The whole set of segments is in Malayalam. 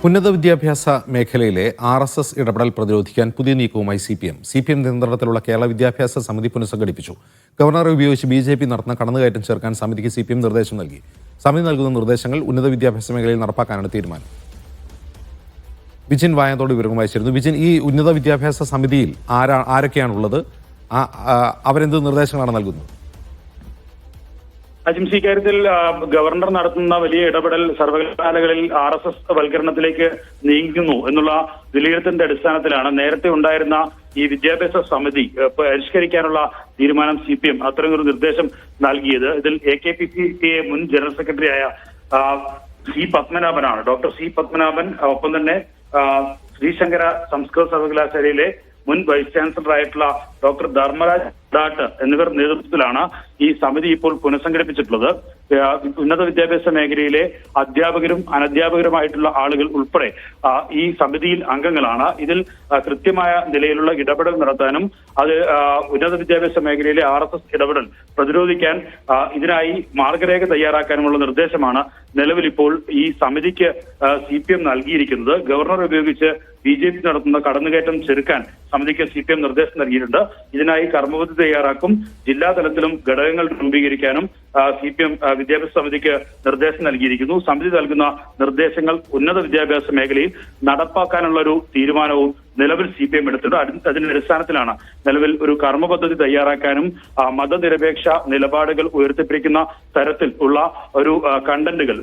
ഉന്നത വിദ്യാഭ്യാസ മേഖലയിലെ RSS ഇടപെടൽ പ്രതിരോധിക്കാൻ പുതിയ നീക്കവുമായി CPM നിയന്ത്രണത്തിലുള്ള കേരള വിദ്യാഭ്യാസ സമിതി പുനഃസംഘടിപ്പിച്ചു. ഗവർണറെ ഉപയോഗിച്ച് BJP നടത്തുന്ന കടന്നുകയറ്റം ചേർക്കാൻ സമിതിക്ക് CPM നിർദ്ദേശം നൽകി. സമിതി നൽകുന്ന നിർദ്ദേശങ്ങൾ ഉന്നത വിദ്യാഭ്യാസ മേഖലയിൽ നടപ്പാക്കാനാണ് തീരുമാനം. വിജിൻ വായന്തോട് വിവരങ്ങൾ വായിച്ചിരുന്നു. വിജിൻ, ഈ ഉന്നത വിദ്യാഭ്യാസ സമിതിയിൽ ആരൊക്കെയാണുള്ളത്? അവരെന്ത് നിർദ്ദേശങ്ങളാണ് നൽകുന്നത്? അജിംസി, ഇക്കാര്യത്തിൽ ഗവർണർ നടത്തുന്ന വലിയ ഇടപെടൽ സർവകലാശാലകളിൽ RSS വൽക്കരണത്തിലേക്ക് നീങ്ങുന്നു എന്നുള്ള വിലയിരുത്തലിന്റെ അടിസ്ഥാനത്തിലാണ് നേരത്തെ ഉണ്ടായിരുന്ന ഈ വിദ്യാഭ്യാസ സമിതി പരിഷ്കരിക്കാനുള്ള തീരുമാനം CPM അത്തരമൊരു നിർദ്ദേശം നൽകിയത്. ഇതിൽ AKPCA മുൻ ജനറൽ സെക്രട്ടറിയായ C പത്മനാഭനാണ്. ഡോക്ടർ C പത്മനാഭൻ, ഒപ്പം തന്നെ ശ്രീശങ്കര സംസ്കൃത സർവകലാശാലയിലെ മുൻ വൈസ് ചാൻസലറായിട്ടുള്ള ഡോക്ടർ ധർമ്മരാജ് ഡാട്ട് എന്നിവർ നേതൃത്വത്തിലാണ് ഈ സമിതി ഇപ്പോൾ പുനഃസംഘടിപ്പിച്ചിട്ടുള്ളത്. ഉന്നത വിദ്യാഭ്യാസ മേഖലയിലെ അധ്യാപകരും അനധ്യാപകരുമായിട്ടുള്ള ആളുകൾ ഉൾപ്പെടെ ഈ സമിതിയിൽ അംഗങ്ങളാണ്. ഇതിൽ കൃത്യമായ നിലയിലുള്ള ഇടപെടൽ നടത്താനും അത് ഉന്നത വിദ്യാഭ്യാസ മേഖലയിലെ RSS ഇടപെടൽ പ്രതിരോധിക്കാൻ ഇതിനായി മാർഗരേഖ തയ്യാറാക്കാനുമുള്ള നിർദ്ദേശമാണ് നിലവിൽ ഇപ്പോൾ ഈ സമിതിക്ക് CPM നൽകിയിരിക്കുന്നത്. ഗവർണർ ഉപയോഗിച്ച് BJP നടത്തുന്ന കടന്നുകയറ്റം ചെറുക്കാൻ സമിതിക്ക് CPM നിർദ്ദേശം നൽകിയിട്ടുണ്ട്. ഇതിനായി കർമ്മപദ്ധതി തയ്യാറാക്കും. ജില്ലാ തലത്തിലും ഘടകങ്ങൾ രൂപീകരിക്കാനും CPM വിദ്യാഭ്യാസ സമിതിക്ക് നിർദ്ദേശം നൽകിയിരിക്കുന്നു. സമിതി നൽകുന്ന നിർദ്ദേശങ്ങൾ ഉന്നത വിദ്യാഭ്യാസ മേഖലയിൽ നടപ്പാക്കാനുള്ള ഒരു തീരുമാനവും നിലവിൽ CPM എടുത്തിട്ടുണ്ട്. അതിന്റെ അടിസ്ഥാനത്തിലാണ് നിലവിൽ ഒരു കർമ്മപദ്ധതി തയ്യാറാക്കാനും മതനിരപേക്ഷ നിലപാടുകൾ ഉയർത്തിപ്പിടിക്കുന്ന തരത്തിൽ ഉള്ള ഒരു കണ്ടന്റുകൾ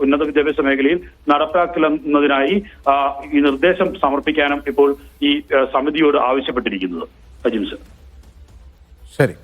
ഉന്നത വിദ്യാഭ്യാസ മേഖലയിൽ നടപ്പാക്കുന്നതിനായി ഈ നിർദ്ദേശം സമർപ്പിക്കാനും ഇപ്പോൾ ഈ സമിതിയോട് ആവശ്യപ്പെട്ടിരിക്കുന്നത്. അജിംസ്. ശരി.